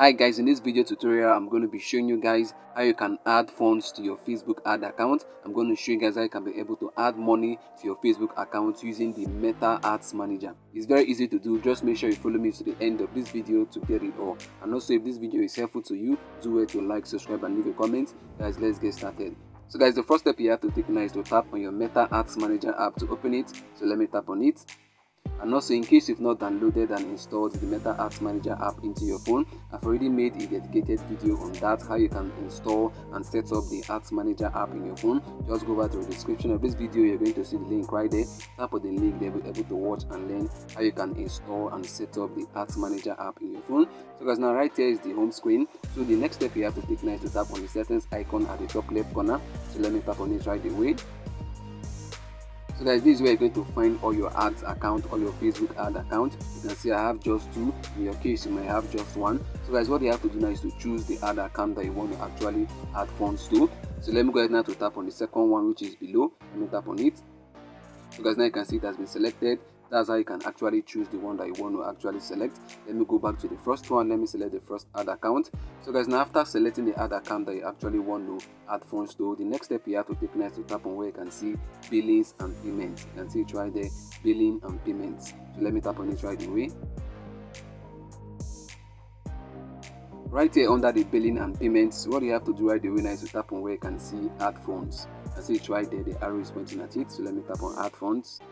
Hi guys, in this video tutorial I'm going to be showing you guys how you can add funds to your Facebook ad account. I'm going to show you guys how you can be able to add money to your Facebook account using the Meta Ads Manager. It's very easy to do. Just make sure you follow me to the end of this video to get it all. And also, if this video is helpful to you, do well to like, subscribe and leave a comment. Guys, let's get started. So guys, the first step you have to take now is to tap on your Meta Ads Manager app to open it. So let me tap on it. And also, in case you've not downloaded and installed the Meta Ads Manager app into your phone, I've already made a dedicated video on that, how you can install and set up the Ads Manager app in your phone. Just go over to the description of this video, you're going to see the link right there. Tap on the link there, you'll be able to watch and learn how you can install and set up the Ads Manager app in your phone. So guys, now right here is the home screen. So the next step you have to take now is to tap on the settings icon at the top left corner. So let me tap on it right away. So guys, this is where you're going to find all your ads account, all your Facebook ad account. You can see I have just two. In your case, you may have just one. So guys, what you have to do now is to choose the ad account that you want to actually add funds to. So let me go ahead now to tap on the second one, which is below. Let me tap on it. So guys, now you can see it has been selected. That's how you can actually choose the one that you want to actually select. Let me go back to the first one. Let me select the first ad account. So guys, now after selecting the ad account that you actually want to add funds to, the next step you have to take now is to tap on where you can see billings and payments. You can see it right there, billing and payments. So let me tap on it right away. Right here under the billing and payments, what you have to do right away now is to tap on where you can see add funds. You can see it right there, the arrow is pointing at it. So let me tap on add funds.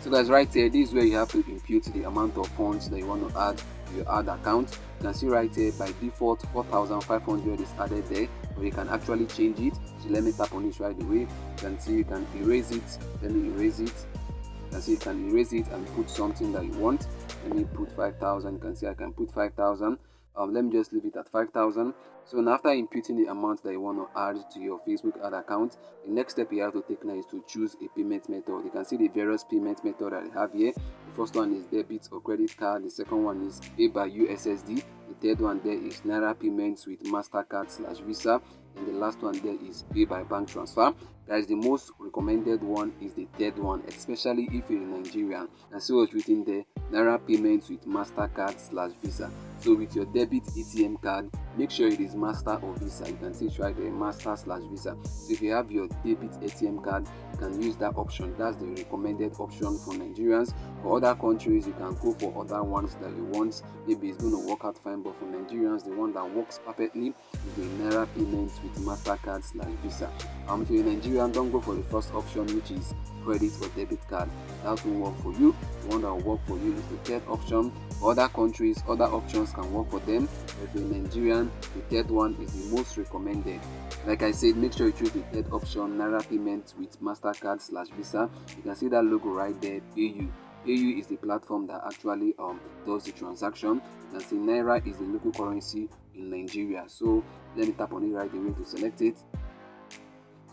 So guys, right here, this is where you have to impute the amount of funds that you want to add to your ad account. You can see right here, by default 4,500 is added there, but you can actually change it. So let me tap on it right away. You can see you can erase it. Let me erase it. You can see you can erase it and put something that you want. Let me put 5,000. You can see I can put 5,000. Let me just leave it at 5,000. So now after imputing the amount that you want to add to your Facebook ad account, the next step you have to take now is to choose a payment method. You can see the various payment methods that I have here. The first one is debit or credit card. The second one is pay by USSD. The third one there is Naira payments with MasterCard/Visa. And the last one there is pay by bank transfer. Guys, the most recommended one is the third one, especially if you're a Nigerian. And so it's written there, Naira payments with MasterCard/Visa. So with your debit ATM card, make sure it is Master or Visa. You can see it right there, Master/Visa. So if you have your debit ATM card, you can use that option. That's the recommended option for Nigerians. For other countries, you can go for other ones that you want. Maybe it's going to work out fine, but for Nigerians, the one that works perfectly is the Naira payments with MasterCard/Visa. If you're a Nigerian, don't go for the first option, which is credit or debit card. That won't work for you. The one that will work for you is the third option. For other countries, other options can work for them. If you're a Nigerian, the third one is the most recommended. Like I said, make sure you choose the third option, Naira payments with MasterCard/Visa. You can see that logo right there, PayU. PayU is the platform that actually does the transaction. You can see Naira is the local currency in Nigeria. So let me tap on it right away to select it.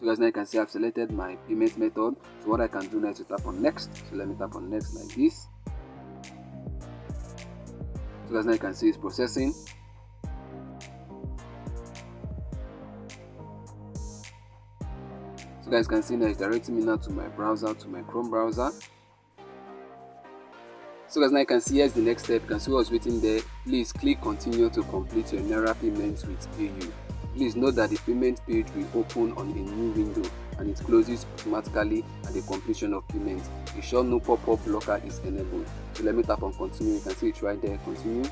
So guys, now you can see I've selected my payment method. So what I can do now is to tap on next. So let me tap on next like this. So guys, now you can see it's processing. So guys can see now it's directing me now to my browser, to my Chrome browser. So guys, now you can see here's the next step. You can see what's written there. Please click continue to complete your Naira payments with PayU. Please note that the payment page will open on a new window and it closes automatically at the completion of payment. Be sure no pop-up blocker is enabled. So let me tap on continue. You can see it right there, continue.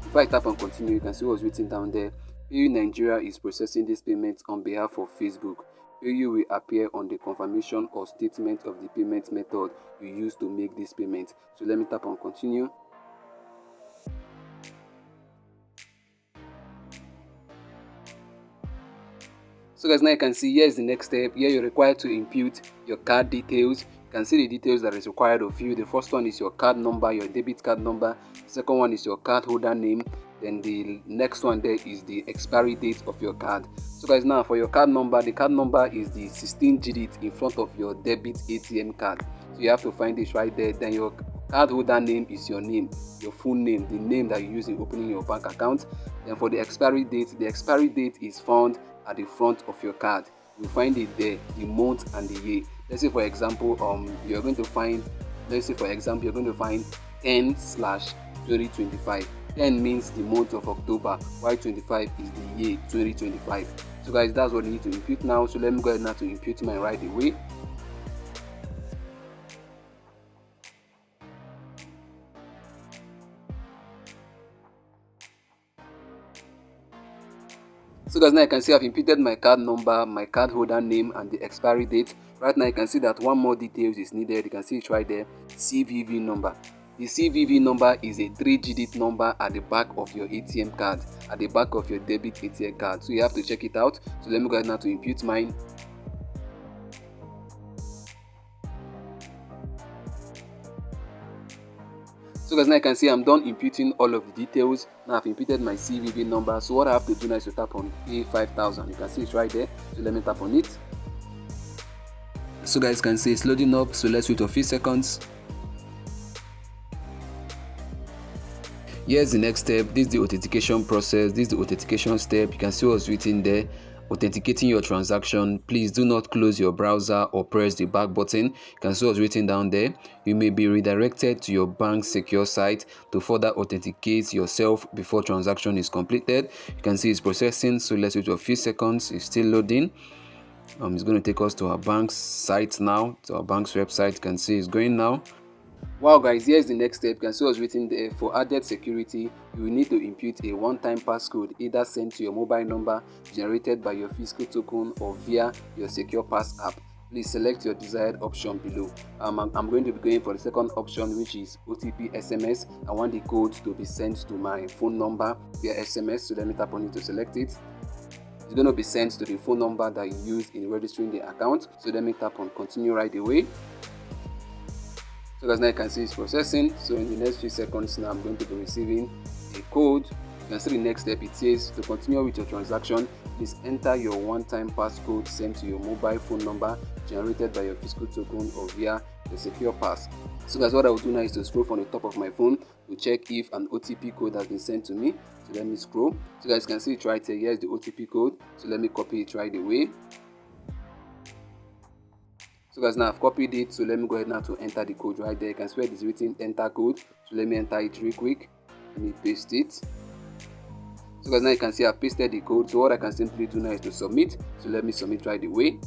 Before I tap on continue, you can see what's written down there. PayU Nigeria is processing this payment on behalf of Facebook. PayU will appear on the confirmation or statement of the payment method you use to make this payment. So let me tap on continue. So guys, now you can see here's the next step. Here you're required to input your card details. You can see the details that is required of you. The first one is your card number, your debit card number. The second one is your card holder name. Then the next one there is the expiry date of your card. So guys, now for your card number, the card number is the 16 digit in front of your debit ATM card. So you have to find this right there. Then your card holder name is your name, your full name, the name that you use in opening your bank account. Then for the expiry date is found at the front of your card. You find it there, the month and the year. Let's say for example, you're going to find 10/2025. 10 means the month of October, while 25 is the year 2025. So guys, that's what you need to impute now. So let me go ahead now to impute mine right away. So guys, now you can see I've imputed my card number, my card holder name, and the expiry date. Right now you can see that one more details is needed. You can see it right there, CVV number. The CVV number is a 3-digit number at the back of your ATM card, at the back of your debit ATM card. So you have to check it out. So let me go ahead now to impute mine. So guys, now you can see I'm done imputing all of the details. Now I've imputed my CVV number. So what I have to do now is to tap on A5000. You can see it's right there. So let me tap on it. So guys, can see it's loading up. So let's wait a few seconds. Here's the next step. This is the authentication process. This is the authentication step. You can see what's written there. Authenticating your transaction. Please do not close your browser or press the back button. You can see what's written down there. You may be redirected to your bank's secure site to further authenticate yourself before transaction is completed. You can see it's processing. So let's wait a few seconds. It's still loading. It's going to take us to our bank's site now, to our bank's website. You can see it's going now. Wow guys, here's the next step. You can see what's written there. For added security, you will need to impute a one-time passcode either sent to your mobile number, generated by your physical token, or via your Secure Pass app. Please select your desired option below. I'm going to be going for the second option, which is OTP SMS. I want the code to be sent to my phone number via SMS. So let me tap on it to select it. It's going to be sent to the phone number that you used in registering the account. So let me tap on continue right away. So guys, now you can see it's processing. So in the next few seconds now I'm going to be receiving a code. You can see the next step. It says to continue with your transaction, please enter your one-time passcode sent to your mobile phone number generated by your physical token or via the Secure Pass. So guys, what I will do now is to scroll from the top of my phone to check if an OTP code has been sent to me. So let me scroll. So guys, you can see it right here. Here's the OTP code. So let me copy it right away. So guys, now I've copied it. So let me go ahead now to enter the code right there. You can see where it is written enter code. So let me enter it real quick. Let me paste it. So guys, now you can see I've pasted the code. So what I can simply do now is to submit. So let me submit right away.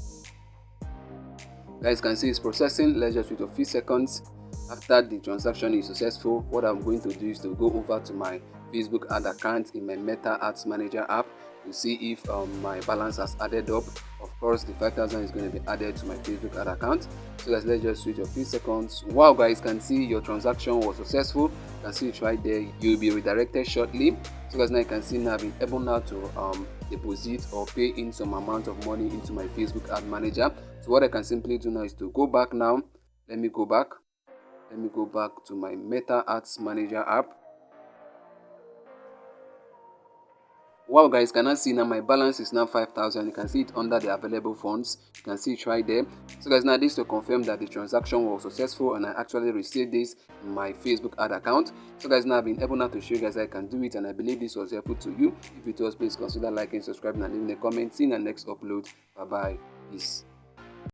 Guys, you can see it's processing. Let's just wait a few seconds. After the transaction is successful, what I'm going to do is to go over to my Facebook ad account in my Meta Ads Manager app to see if my balance has added up. Of course, the 5,000 is going to be added to my Facebook ad account. So guys, let's just wait a few seconds. Wow guys, can see your transaction was successful. You can see it right there. You'll be redirected shortly. So guys, now you can see now I've been able now to deposit or pay in some amount of money into my Facebook ad manager. So what I can simply do now is to go back now. Let me go back to my Meta Ads Manager app. Wow guys, can I see now my balance is now 5,000. You can see it under the available funds. You can see it right there. So guys, now this to confirm that the transaction was successful and I actually received this in my Facebook ad account. So guys, now I've been able now to show you guys I can do it, and I believe this was helpful to you. If it was, please consider liking, subscribing, and leaving a comment. See you in the next upload. Bye bye. Peace.